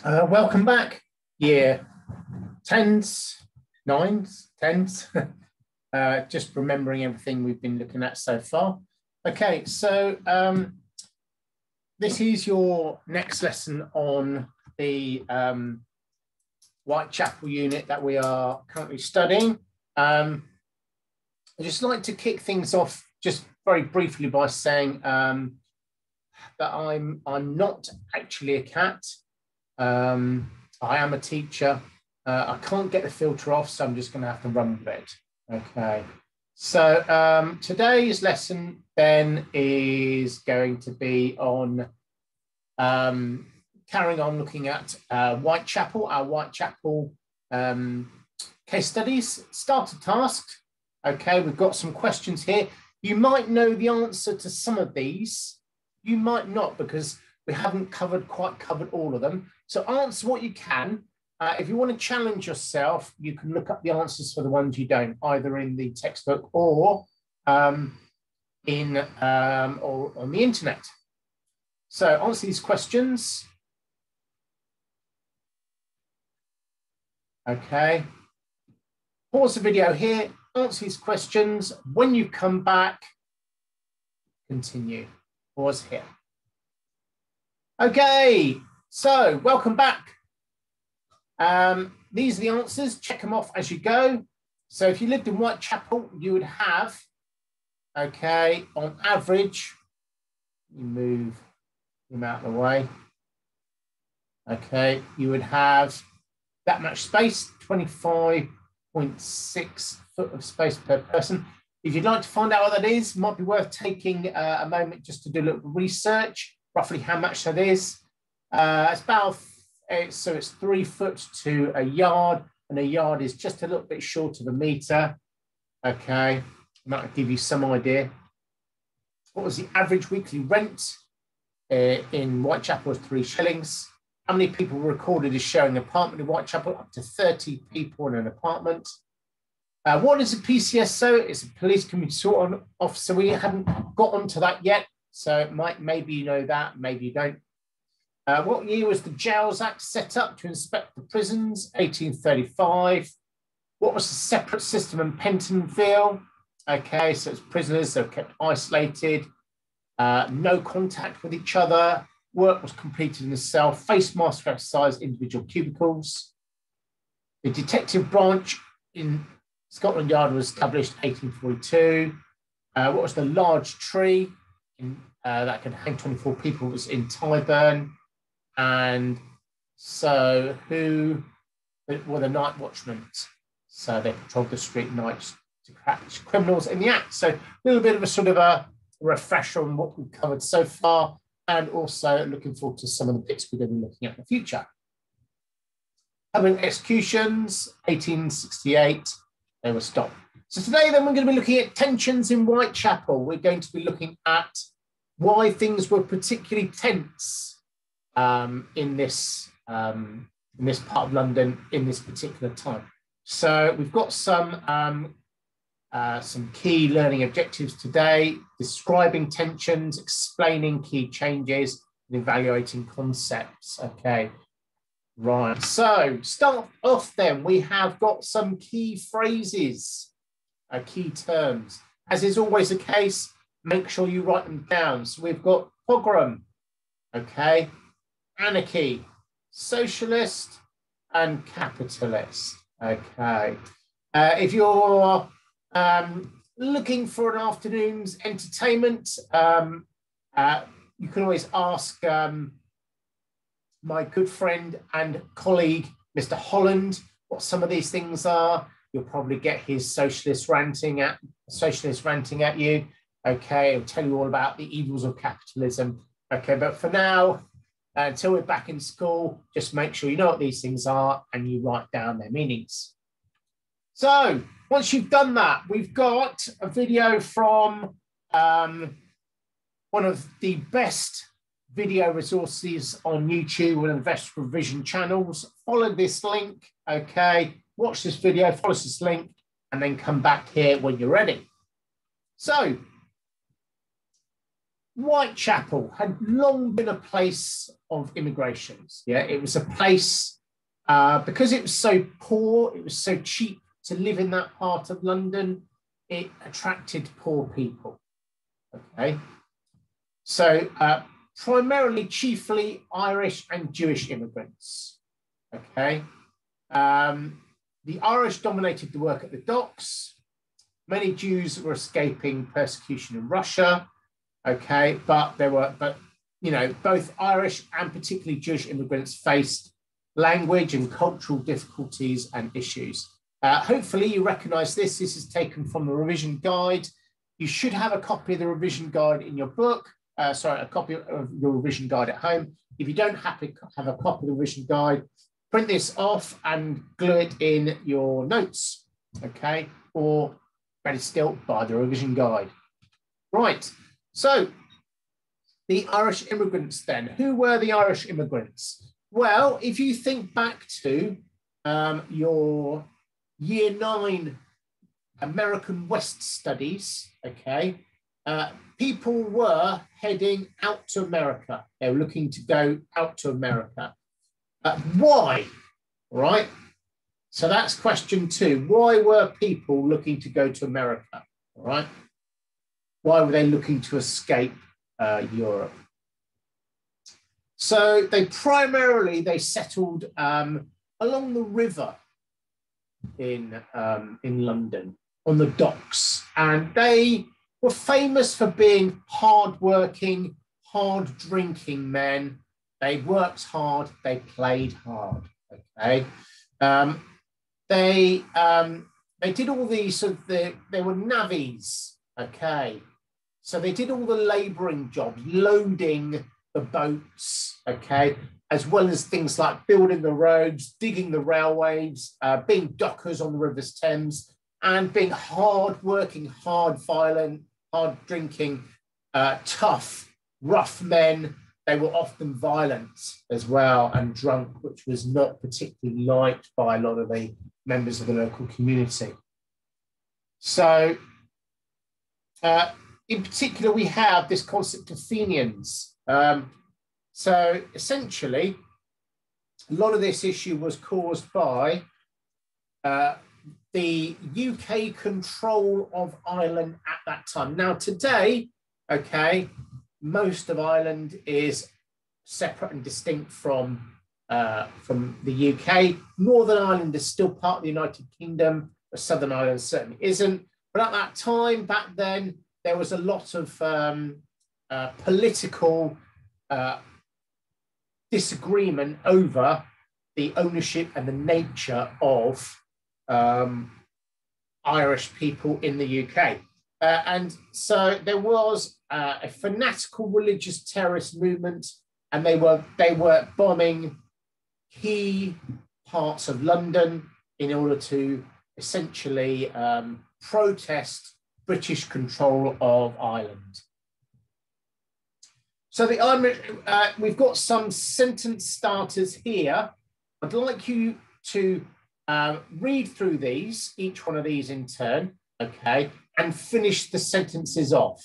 Welcome back, year 10s, 9s, 10s, just remembering everything we've been looking at so far. Okay, so this is your next lesson on the Whitechapel unit that we are currently studying. I'd just like to kick things off just very briefly by saying that I'm not actually a cat. I am a teacher. I can't get the filter off, so I'm just going to have to run with it. Okay. So today's lesson then is going to be on carrying on looking at Whitechapel, our Whitechapel case studies. Starter task. Okay, we've got some questions here. You might know the answer to some of these. You might not, because we haven't quite covered all of them. So answer what you can. If you want to challenge yourself, you can look up the answers for the ones you don't, either in the textbook or on the internet. So answer these questions. Okay. Pause the video here, answer these questions. When you come back, continue. Pause here. Okay, so welcome back. These are the answers. Check them off as you go. So if you lived in Whitechapel, you would have, okay, on average, you move them out of the way. Okay, you would have that much space, 25.6 foot of space per person. If you'd like to find out what that is, might be worth taking a moment just to do a little research, roughly how much that is. It's about, so it's 3 foot to a yard, and a yard is just a little bit short of a meter. Okay, that'll give you some idea. What was the average weekly rent in Whitechapel? Was 3 shillings. How many people were recorded as sharing an apartment in Whitechapel? Up to 30 people in an apartment. What is a PCSO? It's a police community support officer. We haven't got onto that yet, so maybe you know that, maybe you don't. What year was the Jails Act set up to inspect the prisons? 1835. What was the separate system in Pentonville? Okay, so it's prisoners that are kept isolated, no contact with each other, work was completed in the cell, face mask exercise, individual cubicles. The detective branch in Scotland Yard was established in 1842. What was the large tree that could hang 24 people? It was in Tyburn. And so who were the night watchmen? So they patrolled the street nights to catch criminals in the act. So a little bit of a sort of a refresher on what we've covered so far, and also looking forward to some of the bits we're going to be looking at in the future. Having executions, 1868, they were stopped. So today then we're going to be looking at tensions in Whitechapel. We're going to be looking at why things were particularly tense in this part of London in this particular time. So we've got some key learning objectives today: describing tensions, explaining key changes, and evaluating concepts. Okay, right. So start off then. We have got some key phrases, key terms. As is always the case, make sure you write them down. So we've got pogrom, okay, anarchy, socialist, and capitalist. Okay. If you're looking for an afternoon's entertainment, you can always ask my good friend and colleague, Mr. Holland, what some of these things are. You'll probably get his socialist ranting at you. Okay, he'll tell you all about the evils of capitalism. Okay, but for now, until we're back in school, just make sure you know what these things are and you write down their meanings. So once you've done that, we've got a video from one of the best video resources on YouTube, one of the best revision channels. Follow this link, okay? Watch this video, follow this link, and then come back here when you're ready. So Whitechapel had long been a place of immigrations. Yeah, it was a place, because it was so poor, it was so cheap to live in that part of London, it attracted poor people. Okay, so primarily, chiefly Irish and Jewish immigrants. Okay, the Irish dominated the work at the docks. Many Jews were escaping persecution in Russia. Okay, but you know, both Irish and particularly Jewish immigrants faced language and cultural difficulties and issues. Hopefully you recognize this. This is taken from the revision guide. You should have a copy of the revision guide in your book. Sorry, a copy of your revision guide at home. If you don't have a copy of the revision guide, print this off and glue it in your notes, okay? Or better still, buy the revision guide. Right, so the Irish immigrants then. Who were the Irish immigrants? Well, if you think back to your Year 9 American West studies, okay, people were heading out to America. They were looking to go out to America. Why? Right? So that's question 2. Why were people looking to go to America? All right? Why were they looking to escape Europe? So they settled along the river in London, on the docks, and they were famous for being hard-working, hard-drinking men. They worked hard, they played hard. Okay, they did all these they were navvies. Okay, so they did all the labouring jobs, loading the boats. Okay, as well as things like building the roads, digging the railways, being dockers on the Rivers Thames, and being hard-working, hard-violent, hard-drinking, tough, rough men. They were often violent as well and drunk, which was not particularly liked by a lot of the members of the local community. So, in particular, we have this concept of Fenians. So essentially, a lot of this issue was caused by the UK control of Ireland at that time. Now today, okay, most of Ireland is separate and distinct from the UK. Northern Ireland is still part of the United Kingdom, but Southern Ireland certainly isn't. But at that time, back then, there was a lot of political disagreement over the ownership and the nature of Irish people in the UK. And so there was a fanatical religious terrorist movement, and they were bombing key parts of London in order to essentially protest British control of Ireland. So the Irish, we've got some sentence starters here. I'd like you to read through these, each one of these in turn, okay, and finish the sentences off.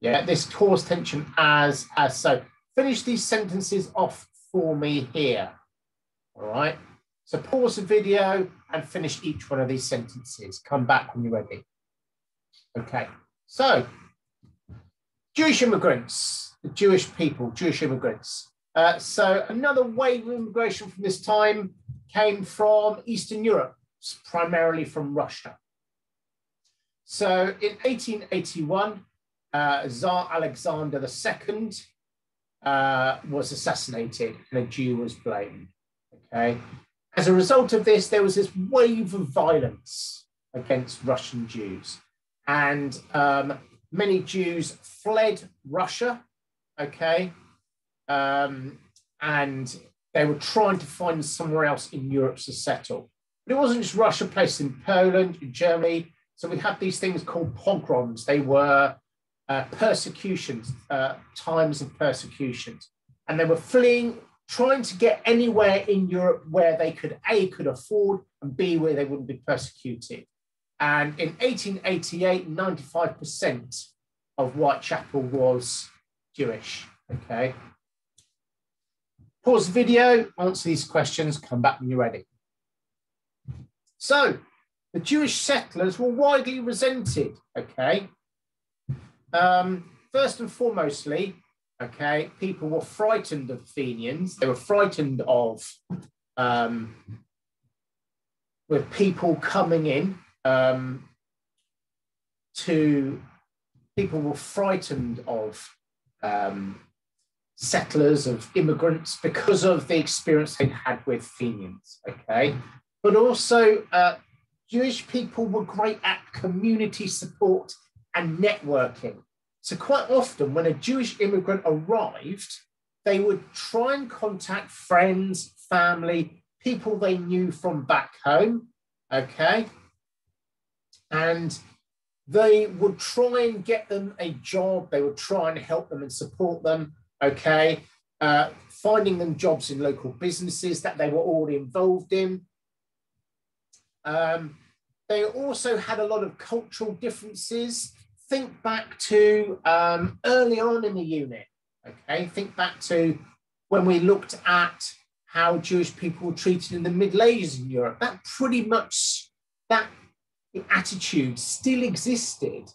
Yeah, this cause tension as so. Finish these sentences off for me here. All right. So pause the video and finish each one of these sentences. Come back when you're ready. Okay. So Jewish immigrants, the Jewish people, Jewish immigrants. So another wave of immigration from this time came from Eastern Europe, primarily from Russia. So in 1881, Tsar Alexander II was assassinated and a Jew was blamed. Okay. As a result of this, there was this wave of violence against Russian Jews, and many Jews fled Russia. Okay, and they were trying to find somewhere else in Europe to settle. But it wasn't just Russia, places in Poland, in Germany. So we had these things called pogroms. They were persecutions, times of persecutions, and they were fleeing, trying to get anywhere in Europe where they could A, could afford, and B, where they wouldn't be persecuted. And in 1888, 95% of Whitechapel was Jewish, okay? Pause the video, answer these questions, come back when you're ready. So, the Jewish settlers were widely resented, okay? First and foremostly, okay, people were frightened of Fenians. They were frightened of with people coming in people were frightened of settlers, of immigrants, because of the experience they'd had with Fenians, okay? But also, Jewish people were great at community support and networking. So quite often when a Jewish immigrant arrived, they would try and contact friends, family, people they knew from back home, okay? And they would try and get them a job. They would try and help them and support them, okay? Finding them jobs in local businesses that they were already involved in. They also had a lot of cultural differences. Think back to early on in the unit, okay? Think back to when we looked at how Jewish people were treated in the Middle Ages in Europe. That pretty much, that attitude still existed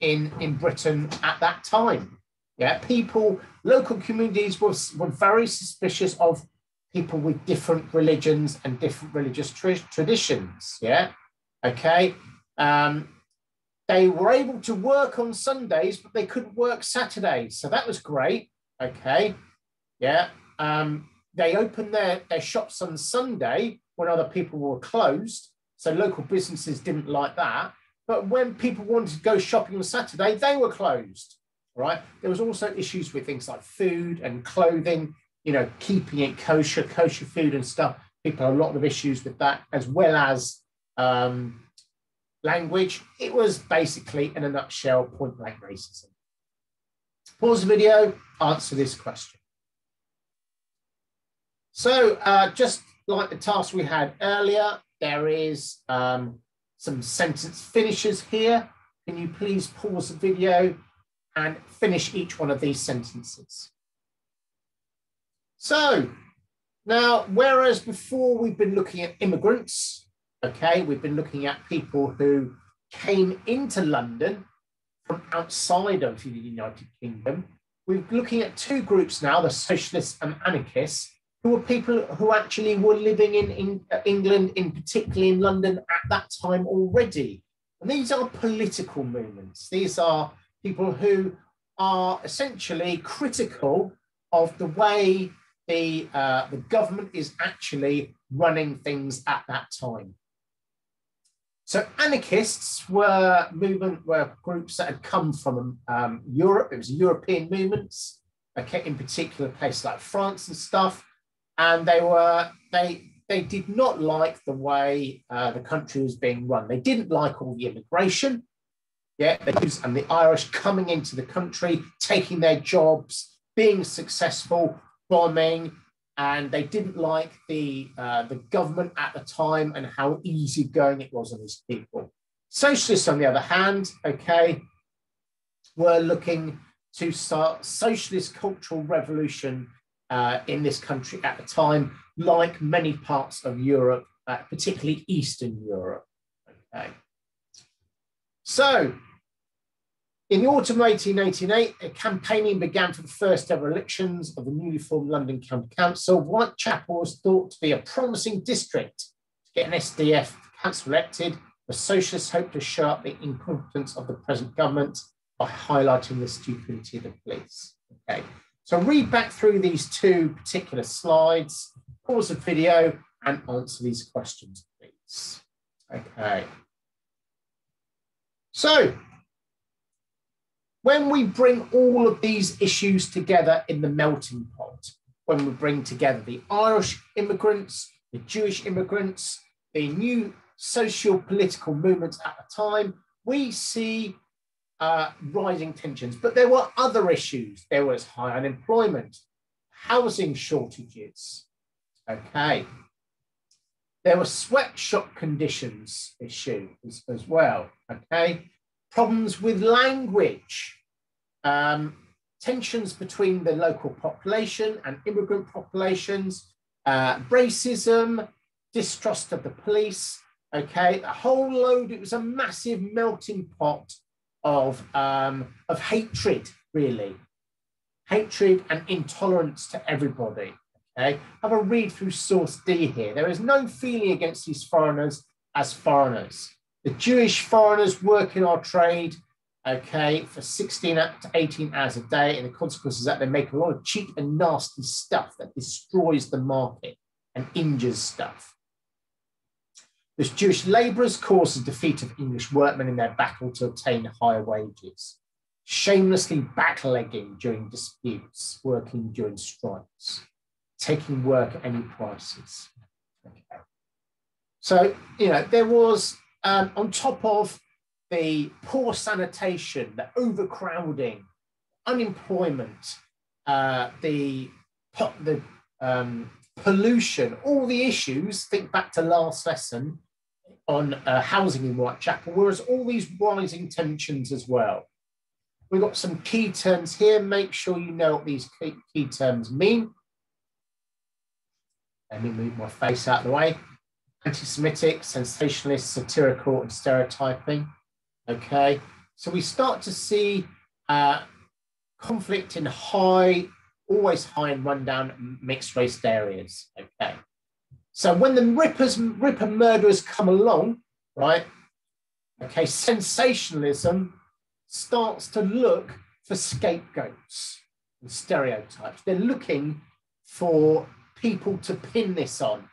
in Britain at that time. Yeah, people, local communities were very suspicious of people with different religions and different religious traditions, yeah, okay? They were able to work on Sundays, but they couldn't work Saturdays, so that was great, okay? Yeah, they opened their shops on Sunday when other people were closed, so local businesses didn't like that, but when people wanted to go shopping on Saturday, they were closed, right? There was also issues with things like food and clothing, you know, keeping it kosher food and stuff. People had a lot of issues with that, as well as language. It was basically, in a nutshell, point blank racism. Pause the video, answer this question. So just like the task we had earlier, there is some sentence finishers here. Can you please pause the video and finish each one of these sentences? So now, whereas before we've been looking at immigrants, okay, we've been looking at people who came into London from outside of the United Kingdom, we're looking at two groups now, the Socialists and Anarchists, who were people who actually were living in England, particularly in London at that time already. And these are political movements. These are people who are essentially critical of the way the government is actually running things at that time. So anarchists were groups that had come from Europe. It was European movements, okay, in particular places like France and stuff. And they did not like the way the country was being run. They didn't like all the immigration, yeah, and the Irish coming into the country, taking their jobs, being successful, bombing, and they didn't like the government at the time and how easygoing it was on these people. Socialists, on the other hand, okay, were looking to start socialist cultural revolution in this country at the time, like many parts of Europe, particularly Eastern Europe. Okay. So, in the autumn of 1888, a campaigning began for the first ever elections of the newly formed London County Council. Whitechapel was thought to be a promising district to get an SDF council elected. The Socialists hoped to show up the incompetence of the present government by highlighting the stupidity of the police. Okay. So read back through these two particular slides, pause the video and answer these questions, please. Okay. So when we bring all of these issues together in the melting pot, when we bring together the Irish immigrants, the Jewish immigrants, the new socio-political movements at the time, we see rising tensions, but there were other issues. There was high unemployment, housing shortages, okay. There were sweatshop conditions issues as well, okay. Problems with language. tensions between the local population and immigrant populations, racism, distrust of the police, okay, a whole load. It was a massive melting pot of hatred, really. Hatred and intolerance to everybody, okay? Have a read through source D here. There is no feeling against these foreigners as foreigners. The Jewish foreigners work in our trade, okay, for 16 to 18 hours a day, and the consequence is that they make a lot of cheap and nasty stuff that destroys the market and injures stuff. This Jewish labourers caused the defeat of English workmen in their battle to obtain higher wages, shamelessly backlegging during disputes, working during strikes, taking work at any prices. Okay. So, you know, there was, on top of the poor sanitation, the overcrowding, unemployment, the pollution, all the issues, think back to last lesson on housing in Whitechapel, whereas all these rising tensions as well. We've got some key terms here. Make sure you know what these key terms mean. Let me move my face out of the way. Anti-Semitic, sensationalist, satirical, and stereotyping. Okay, so we start to see conflict in always high and rundown mixed race areas. Okay, so when the Ripper murderers come along, right? Okay, sensationalism starts to look for scapegoats and stereotypes. They're looking for people to pin this on.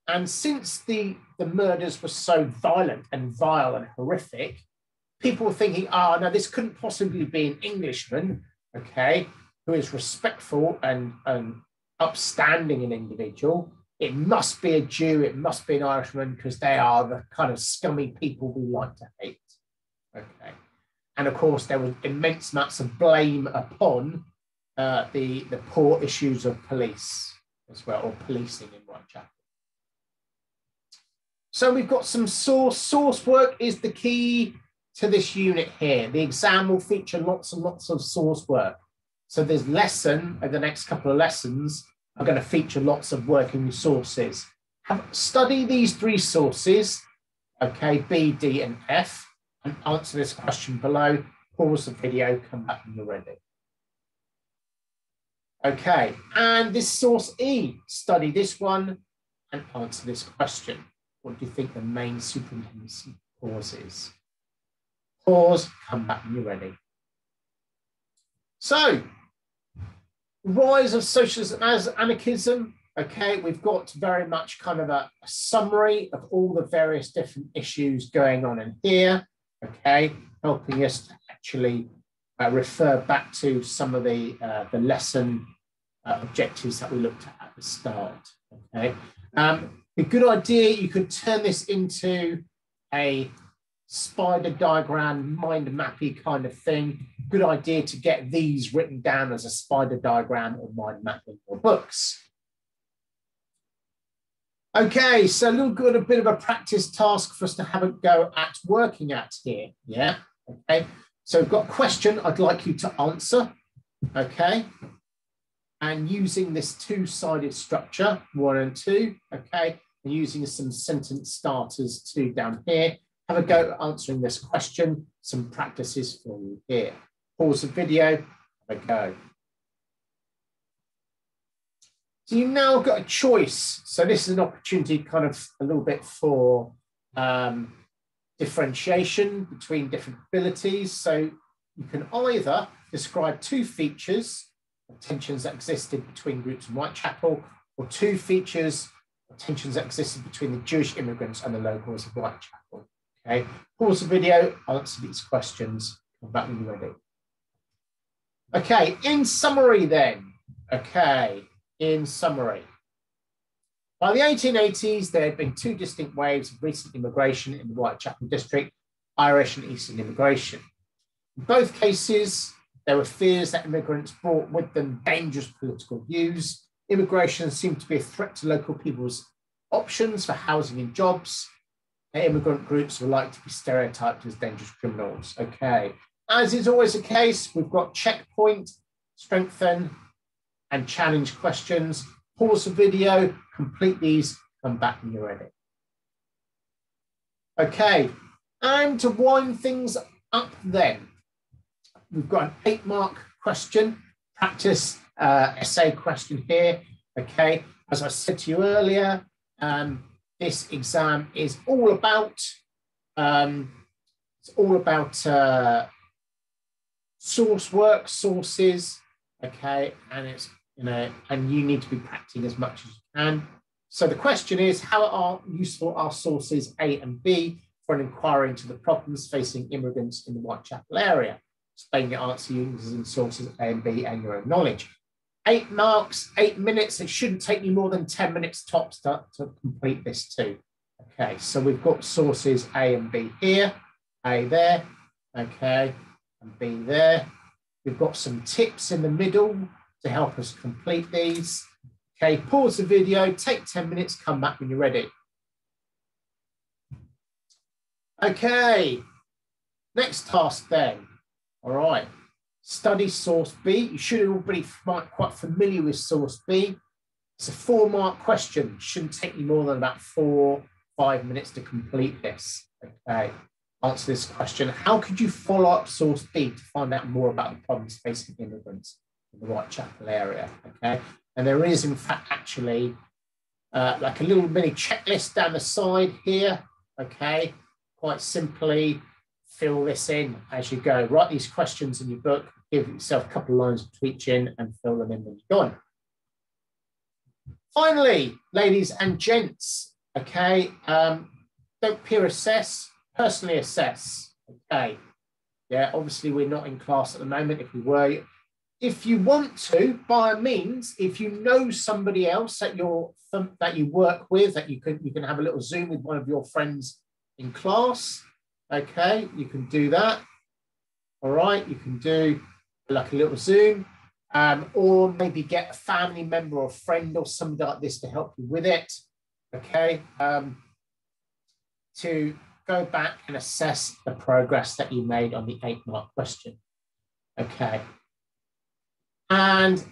And since the murders were so violent and vile and horrific, people were thinking, oh, no, this couldn't possibly be an Englishman, okay, who is respectful and upstanding an individual. It must be a Jew, it must be an Irishman, because they are the kind of scummy people we like to hate, okay. And of course, there was immense amounts of blame upon the poor issues of police as well, or policing in Whitechapel. So we've got some source work is the key to this unit here. The exam will feature lots and lots of source work. So this lesson, over the next couple of lessons, are going to feature lots of working with sources. Study these three sources, okay, B, D, and F, and answer this question below. Pause the video, come back when you're ready. Okay, and this source E, study this one and answer this question. What do you think the main superintendency cause is? Pause, come back when you're ready. So, rise of socialism as anarchism. Okay, we've got very much kind of a summary of all the various different issues going on in here. Okay, helping us to actually refer back to some of the lesson objectives that we looked at the start. Okay, a good idea, you could turn this into a spider diagram, mind mappy kind of thing. Good idea to get these written down as a spider diagram or mind map in your books. Okay, so a bit of a practice task for us to have a go at working at here. Yeah, okay. So we've got a question I'd like you to answer, okay? And using this two-sided structure, 1 and 2, okay? And using some sentence starters 2 down here. Have a go at answering this question, some practices for you here. Pause the video, have a go. So you've now got a choice. So this is an opportunity kind of a little bit for differentiation between different abilities. So you can either describe 2 features of tensions that existed between groups in Whitechapel, or 2 features of tensions that existed between the Jewish immigrants and the locals of Whitechapel. Okay, pause the video, answer these questions, come back when you're ready. Okay, in summary then, okay, in summary. By the 1880s, there had been 2 distinct waves of recent immigration in the Whitechapel district, Irish and Eastern immigration. In both cases, there were fears that immigrants brought with them dangerous political views. Immigration seemed to be a threat to local people's options for housing and jobs. Immigrant groups were likely to be stereotyped as dangerous criminals. Okay, as is always the case, we've got checkpoint strengthen and challenge questions. Pause the video, complete these, come back when you're ready. Okay, and to wind things up then, we've got an 8-mark question, practice essay question here. Okay, as I said to you earlier, this exam is all about source work, sources. Okay, and it's and you need to be practicing as much as you can. So the question is, how useful are sources A and B for an inquiry into the problems facing immigrants in the Whitechapel area? Explain your answer using sources A and B and your own knowledge. 8 marks, 8 minutes. It shouldn't take you more than 10 minutes tops to complete this too. Okay, so we've got sources A and B here, A there, okay, and B there. We've got some tips in the middle to help us complete these. Okay, pause the video, take 10 minutes, come back when you're ready. Okay, next task then. All right, study source B. You should all be quite familiar with source B. It's a 4-mark question. It shouldn't take you more than about 4-5 minutes to complete this. Okay, answer this question. How could you follow up source B to find out more about the problems facing immigrants in the Whitechapel area? Okay, and there is in fact actually like a little mini checklist down the side here. Okay, quite simply fill this in as you go. Write these questions in your book, give yourself a couple of lines of each in and fill them in when you're done. Finally, ladies and gents, okay, don't peer assess, personally assess, okay. Yeah, obviously we're not in class at the moment. If we were, if you want to, by all means, if you know somebody else that you work with, that you can have a little Zoom with one of your friends in class, okay, you can do that. All right, you can do like a little Zoom, or maybe get a family member or a friend or somebody like this to help you with it, okay, to go back and assess the progress that you made on the 8-mark question, okay. And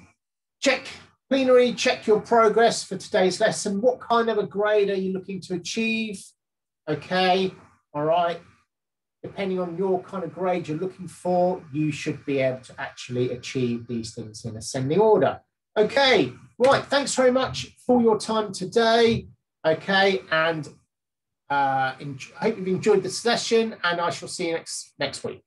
check plenary, check your progress for today's lesson. What kind of a grade are you looking to achieve? Okay, all right. Depending on your kind of grade you're looking for, you should be able to actually achieve these things in ascending order. Okay, right. Thanks very much for your time today. Okay, and I hope you've enjoyed the session, and I shall see you next week.